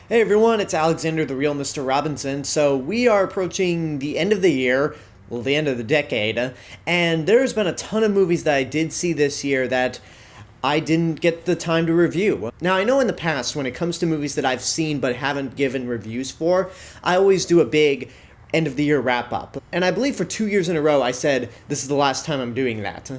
Hey everyone, it's Alexander, the real Mr. Robinson. So we are approaching the end of the year, well, the end of the decade, and there's been a ton of movies that I did see this year that I didn't get the time to review. Now, I know in the past, when it comes to movies that I've seen but haven't given reviews for, I always do a big end of the year wrap up. And I believe for 2 years in a row, I said, this is the last time I'm doing that.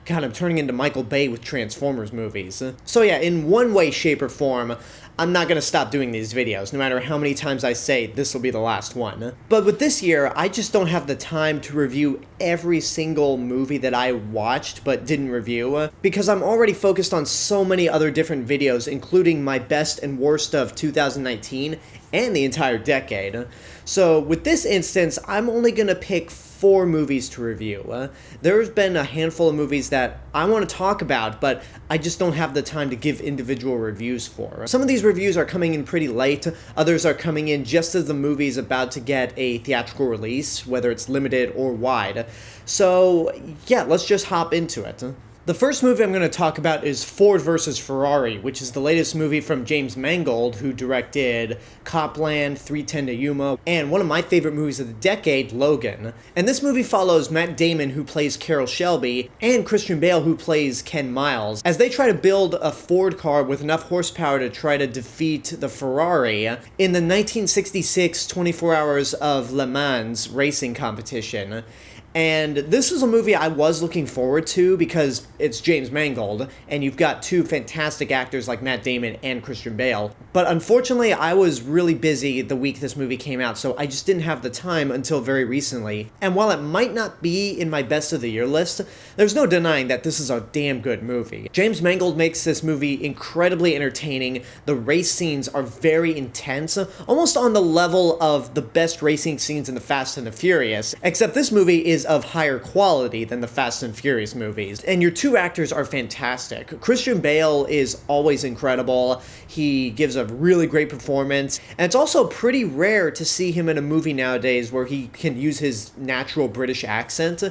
God, I'm turning into Michael Bay with Transformers movies. So yeah, in one way, shape, or form, I'm not gonna stop doing these videos, no matter how many times I say this will be the last one. But with this year, I just don't have the time to review every single movie that I watched but didn't review, because I'm already focused on so many other different videos, including my best and worst of 2019 and the entire decade. So with this instance, I'm only gonna pick 4 movies to review. There's been a handful of movies that I want to talk about, but I just don't have the time to give individual reviews for. Some of these reviews are coming in pretty late, others are coming in just as the movie is about to get a theatrical release, whether it's limited or wide. So yeah, let's just hop into it. The first movie I'm going to talk about is Ford vs. Ferrari, which is the latest movie from James Mangold, who directed Copland, 3:10 to Yuma, and one of my favorite movies of the decade, Logan. And this movie follows Matt Damon, who plays Carroll Shelby, and Christian Bale, who plays Ken Miles, as they try to build a Ford car with enough horsepower to try to defeat the Ferrari in the 1966 24 Hours of Le Mans racing competition. And this is a movie I was looking forward to because it's James Mangold, and you've got 2 fantastic actors like Matt Damon and Christian Bale. But unfortunately, I was really busy the week this movie came out, so I just didn't have the time until very recently. And while it might not be in my best of the year list, there's no denying that this is a damn good movie. James Mangold makes this movie incredibly entertaining. The race scenes are very intense, almost on the level of the best racing scenes in the Fast and the Furious, except this movie is of higher quality than the Fast and Furious movies. And your 2 actors are fantastic. Christian Bale is always incredible. He gives a really great performance. And it's also pretty rare to see him in a movie nowadays where he can use his natural British accent.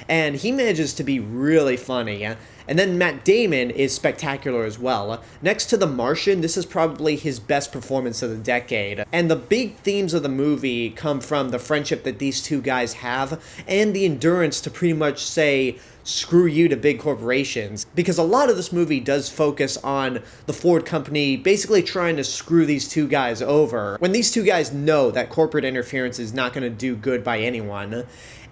And he manages to be really funny. And then Matt Damon is spectacular as well. Next to The Martian, this is probably his best performance of the decade. And the big themes of the movie come from the friendship that these 2 guys have and the endurance to pretty much say, screw you to big corporations. Because a lot of this movie does focus on the Ford company basically trying to screw these 2 guys over, when these 2 guys know that corporate interference is not going to do good by anyone.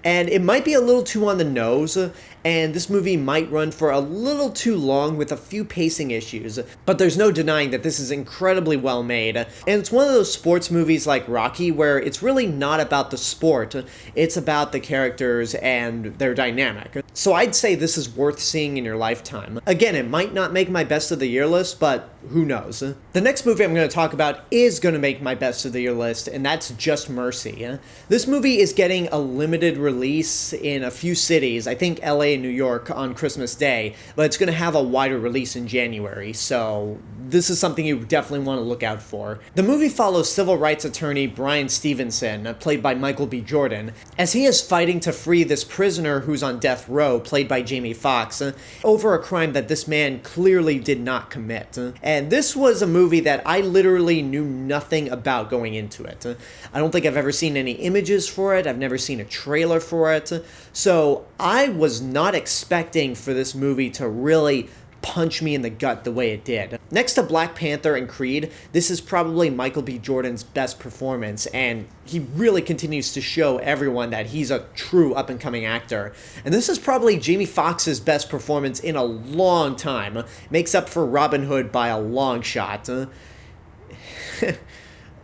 And it might be a little too on the nose, and this movie might run for a little too long with a few pacing issues, but there's no denying that this is incredibly well made. And it's one of those sports movies like Rocky where it's really not about the sport, it's about the characters and their dynamic. So I'd say this is worth seeing in your lifetime. Again, it might not make my best of the year list, but who knows. The next movie I'm going to talk about is going to make my best of the year list, and that's Just Mercy. This movie is getting a limited release in a few cities, I think LA and New York on Christmas Day, but it's going to have a wider release in January, so this is something you definitely want to look out for. The movie follows civil rights attorney Brian Stevenson, played by Michael B. Jordan, as he is fighting to free this prisoner who's on death row, played by Jamie Foxx, over a crime that this man clearly did not commit. And this was a movie that I literally knew nothing about going into it. I don't think I've ever seen any images for it, I've never seen a trailer for it, so I was not expecting for this movie to really punch me in the gut the way it did. Next to Black Panther and Creed, this is probably Michael B. Jordan's best performance, and he really continues to show everyone that he's a true up-and-coming actor. And this is probably Jamie Foxx's best performance in a long time. Makes up for Robin Hood by a long shot.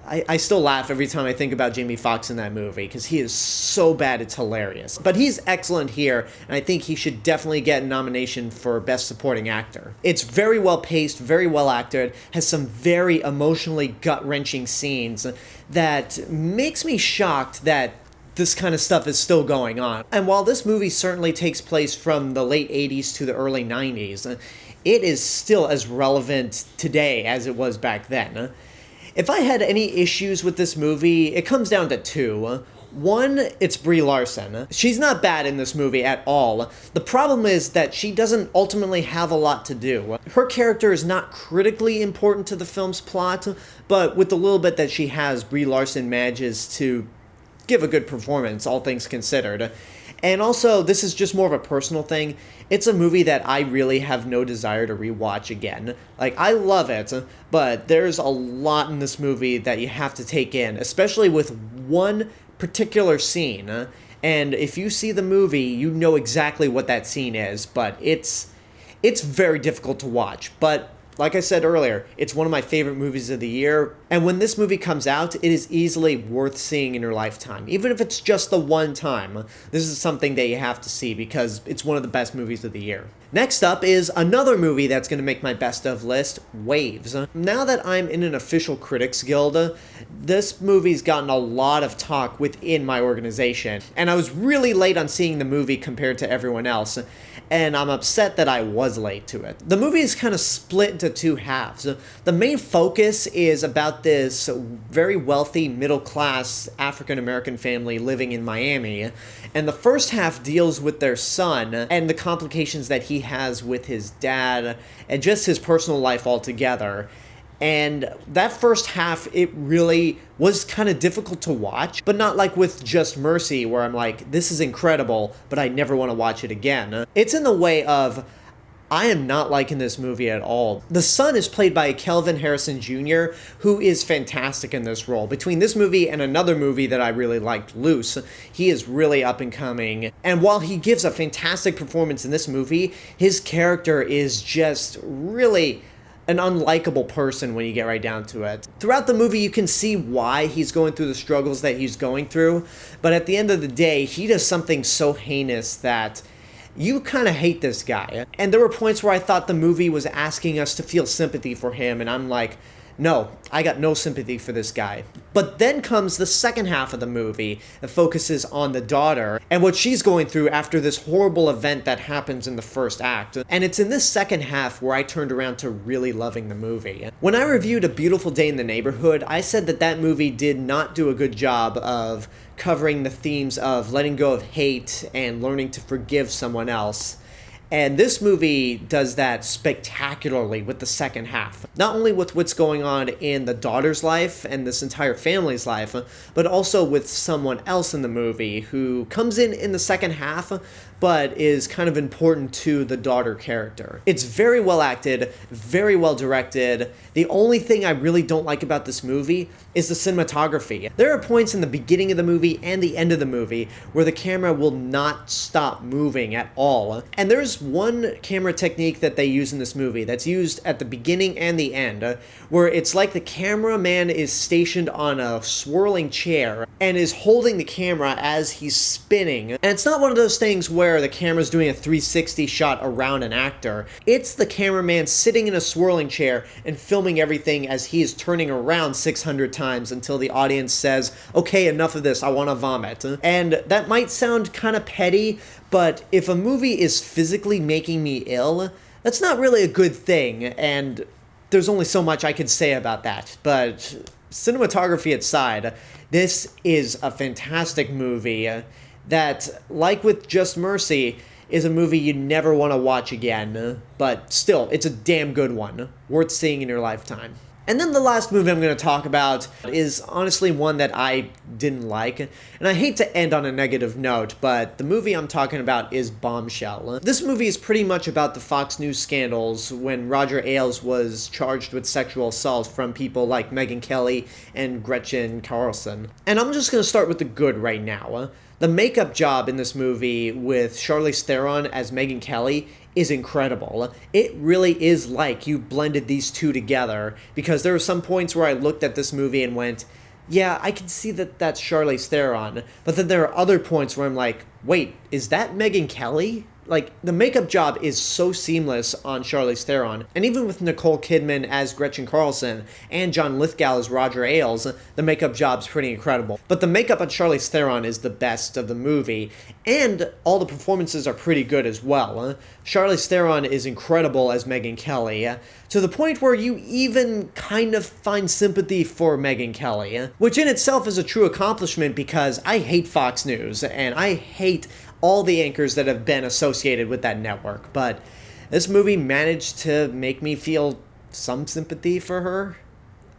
I still laugh every time I think about Jamie Foxx in that movie, because he is so bad it's hilarious. But he's excellent here, and I think he should definitely get a nomination for Best Supporting Actor. It's very well paced, very well acted, has some very emotionally gut-wrenching scenes that makes me shocked that this kind of stuff is still going on. And while this movie certainly takes place from the late 80s to the early 90s, it is still as relevant today as it was back then. If I had any issues with this movie, it comes down to 2. One, it's Brie Larson. She's not bad in this movie at all. The problem is that she doesn't ultimately have a lot to do. Her character is not critically important to the film's plot, but with the little bit that she has, Brie Larson manages to give a good performance, all things considered. And also, this is just more of a personal thing. It's a movie that I really have no desire to rewatch again. Like, I love it, but there's a lot in this movie that you have to take in, especially with one particular scene. And if you see the movie, you know exactly what that scene is, but it's very difficult to watch. But like I said earlier, it's one of my favorite movies of the year, and when this movie comes out, it is easily worth seeing in your lifetime. Even if it's just the one time, this is something that you have to see because it's one of the best movies of the year. Next up is another movie that's going to make my best of list, Waves. Now that I'm in an official critics guild, this movie's gotten a lot of talk within my organization, and I was really late on seeing the movie compared to everyone else, and I'm upset that I was late to it. The movie is kind of split into two halves. The main focus is about this very wealthy, middle-class African-American family living in Miami, and the first half deals with their son and the complications that he has with his dad and just his personal life altogether. And that first half, it really was kind of difficult to watch, but not like with Just Mercy, where I'm like, this is incredible, but I never want to watch it again. It's in the way of, I am not liking this movie at all. The son is played by Kelvin Harrison Jr., who is fantastic in this role. Between this movie and another movie that I really liked, Loose, he is really up and coming. And while he gives a fantastic performance in this movie, his character is just really an unlikable person when you get right down to it. Throughout the movie, you can see why he's going through the struggles that he's going through, but at the end of the day, he does something so heinous that you kind of hate this guy. And there were points where I thought the movie was asking us to feel sympathy for him, and I'm like, no, I got no sympathy for this guy. But then comes the second half of the movie that focuses on the daughter and what she's going through after this horrible event that happens in the first act. And it's in this second half where I turned around to really loving the movie. When I reviewed A Beautiful Day in the Neighborhood, I said that that movie did not do a good job of covering the themes of letting go of hate and learning to forgive someone else. And this movie does that spectacularly with the second half. Not only with what's going on in the daughter's life and this entire family's life, but also with someone else in the movie who comes in the second half, but is kind of important to the daughter character. It's very well acted, very well directed. The only thing I really don't like about this movie is the cinematography. There are points in the beginning of the movie and the end of the movie where the camera will not stop moving at all. And there's one camera technique that they use in this movie that's used at the beginning and the end, where it's like the cameraman is stationed on a swirling chair and is holding the camera as he's spinning. And it's not one of those things where the camera's doing a 360 shot around an actor. It's the cameraman sitting in a swirling chair and filming everything as he is turning around 600 times until the audience says, okay, enough of this, I want to vomit. And that might sound kind of petty, but if a movie is physically making me ill, that's not really a good thing, and there's only so much I could say about that. But cinematography aside, this is a fantastic movie that, like with Just Mercy, is a movie you never want to watch again, but still, it's a damn good one, worth seeing in your lifetime. And then the last movie I'm going to talk about is honestly one that I didn't like, and I hate to end on a negative note, but the movie I'm talking about is Bombshell. This movie is pretty much about the Fox News scandals when Roger Ailes was charged with sexual assault from people like Megyn Kelly and Gretchen Carlson. And I'm just going to start with the good right now. The makeup job in this movie with Charlize Theron as Megyn Kelly is incredible. It really is like you blended these two together, because there were some points where I looked at this movie and went, yeah, I can see that that's Charlize Theron, but then there are other points where I'm like, wait, is that Megyn Kelly? Like, the makeup job is so seamless on Charlize Theron, and even with Nicole Kidman as Gretchen Carlson and John Lithgow as Roger Ailes, the makeup job's pretty incredible. But the makeup on Charlize Theron is the best of the movie, and all the performances are pretty good as well. Charlize Theron is incredible as Megyn Kelly, to the point where you even kind of find sympathy for Megyn Kelly, which in itself is a true accomplishment because I hate Fox News, and I hate all the anchors that have been associated with that network, but this movie managed to make me feel some sympathy for her,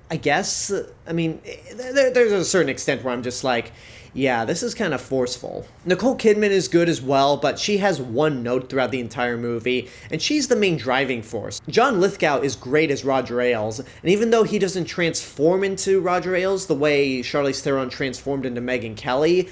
I guess. I mean, there's a certain extent where I'm just like, yeah, this is kind of forceful. Nicole Kidman is good as well, but she has one note throughout the entire movie, and she's the main driving force. John Lithgow is great as Roger Ailes, and even though he doesn't transform into Roger Ailes the way Charlize Theron transformed into Megyn Kelly,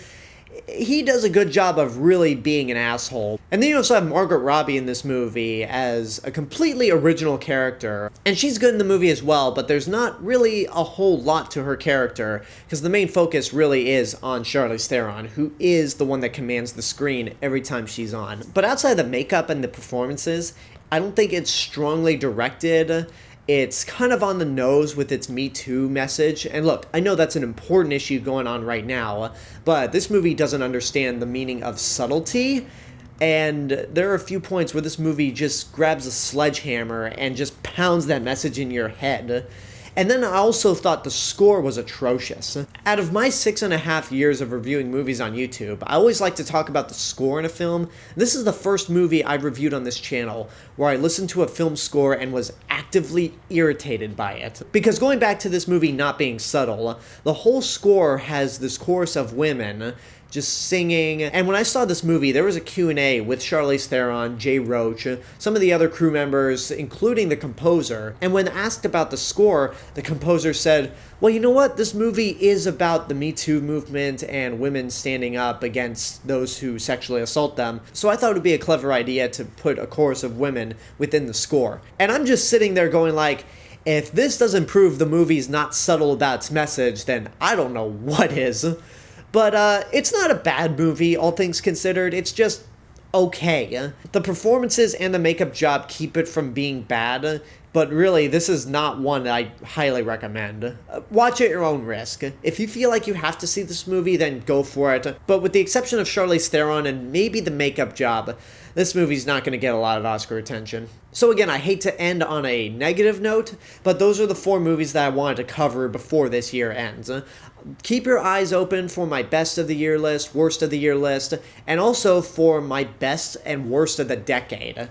he does a good job of really being an asshole. And then you also have Margot Robbie in this movie as a completely original character. And she's good in the movie as well, but there's not really a whole lot to her character, because the main focus really is on Charlize Theron, who is the one that commands the screen every time she's on. But outside of the makeup and the performances, I don't think it's strongly directed. It's kind of on the nose with its Me Too message. And look, I know that's an important issue going on right now, but this movie doesn't understand the meaning of subtlety. And there are a few points where this movie just grabs a sledgehammer and just pounds that message in your head. And then I also thought the score was atrocious. Out of my 6.5 years of reviewing movies on YouTube, I always like to talk about the score in a film. This is the first movie I've reviewed on this channel where I listened to a film score and was actively irritated by it. Because going back to this movie not being subtle, the whole score has this chorus of women just singing. And when I saw this movie, there was a Q&A with Charlize Theron, Jay Roach, some of the other crew members, including the composer. And when asked about the score, the composer said, well, you know what? This movie is about the Me Too movement and women standing up against those who sexually assault them. So I thought it would be a clever idea to put a chorus of women within the score. And I'm just sitting there going like, if this doesn't prove the movie's not subtle about its message, then I don't know what is. But it's not a bad movie, all things considered. It's just okay. The performances and the makeup job keep it from being bad, but really, this is not one that I highly recommend. Watch at your own risk. If you feel like you have to see this movie, then go for it. But with the exception of Charlize Theron and maybe the makeup job, this movie's not going to get a lot of Oscar attention. So again, I hate to end on a negative note, but those are the 4 movies that I wanted to cover before this year ends. Keep your eyes open for my best of the year list, worst of the year list, and also for my best and worst of the decade.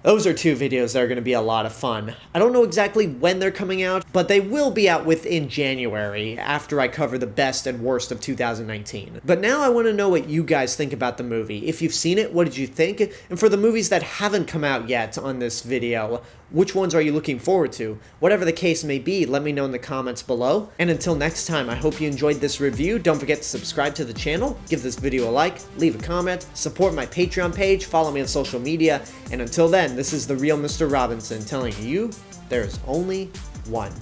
Those are 2 videos that are going to be a lot of fun. I don't know exactly when they're coming out, but they will be out within January after I cover the best and worst of 2019. But now I want to know what you guys think about the movie. If you've seen it, what did you think? And for the movies that haven't come out yet on this video, which ones are you looking forward to? Whatever the case may be, let me know in the comments below. And until next time, I hope you enjoyed this review. Don't forget to subscribe to the channel, give this video a like, leave a comment, support my Patreon page, follow me on social media, and until then, this is the real Mr. Robinson telling you there's only one.